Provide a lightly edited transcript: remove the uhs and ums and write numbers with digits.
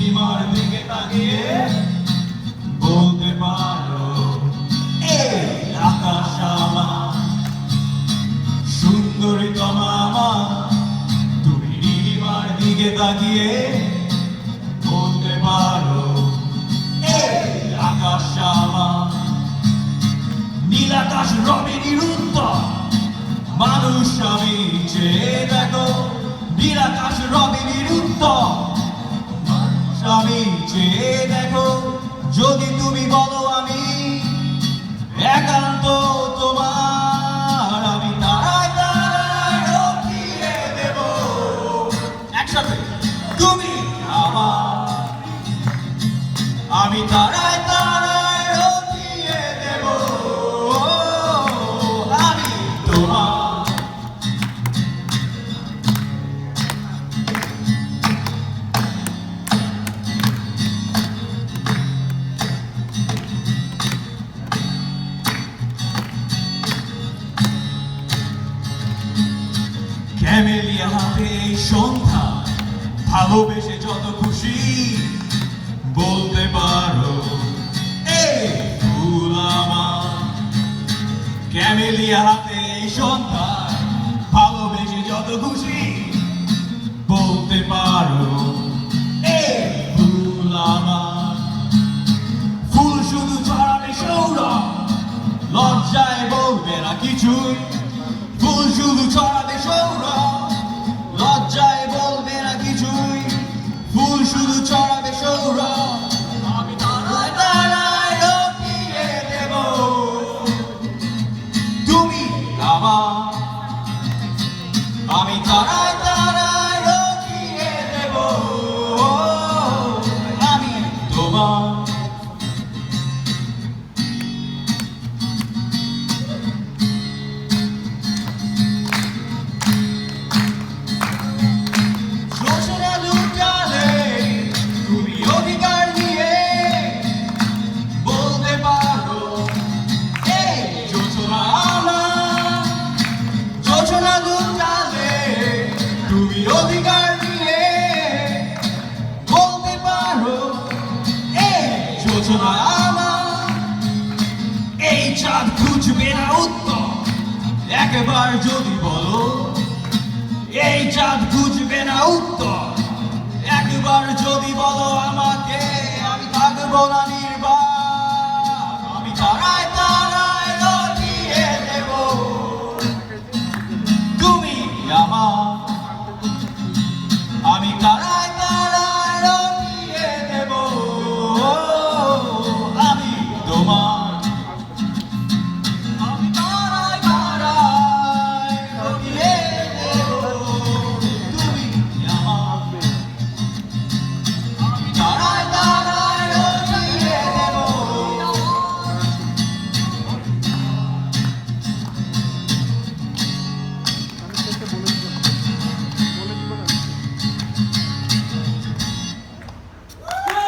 নীলিমার দিকে তাকিয়ে বলতে পারো, এই আকাশ আমার, সুন্দরী তোমা আমার। তুমি নীলিমার দিকে তাকিয়ে বলতে পারো, এই আকাশ আমার। নীল আকাশ রবির উত্তর, মানুষ আমি চেয়ে দেখো। নীল আকাশ রবির উত্তর, মানুষ আমি চেয়ে দেখো। যদি তুমি বলো আমি একান্ত তোমার, আমি তারায় তারায় রটিয়ে দেব। একসাথে তুমি আমার, আমি তারায় তারায় রটিয়ে দেব। আমি তোমার। ক্যামেলিয়া হাতে এই সন্ধ্যা, ভালোবেসে যত খুশি বলতে পারো, এই ফুল আমার। ক্যামেলিয়া হাতে এই সন্ধ্যা, ভালোবেসে যত খুশি বলতে পারো, এই ফুল আমার। ফুল শুধু ছড়াবে সৌরভ, লজ্জায় বলবে না কিছুই। ফুল শুধু ছড়াবে সৌরভ, লজ্জায় বলবে না কিছুই। ফুল শুধু ছড়াবে সৌরভ, আমি তারায় তারায় রটিয়ে দেব। তুমি আমার, আমি তারায় তারায় রটিয়ে দেব। আমি তোমার। তুমি অধিকার নিয়ে বলতে পারো, এই যোজনা আমার। এই চাঁদ খুঁজবে না উত্তর, একবার যদি বলো। এই চাঁদ খুঁজবে না উত্তর, একবার যদি বলো আমাকে, আমি থাকবো না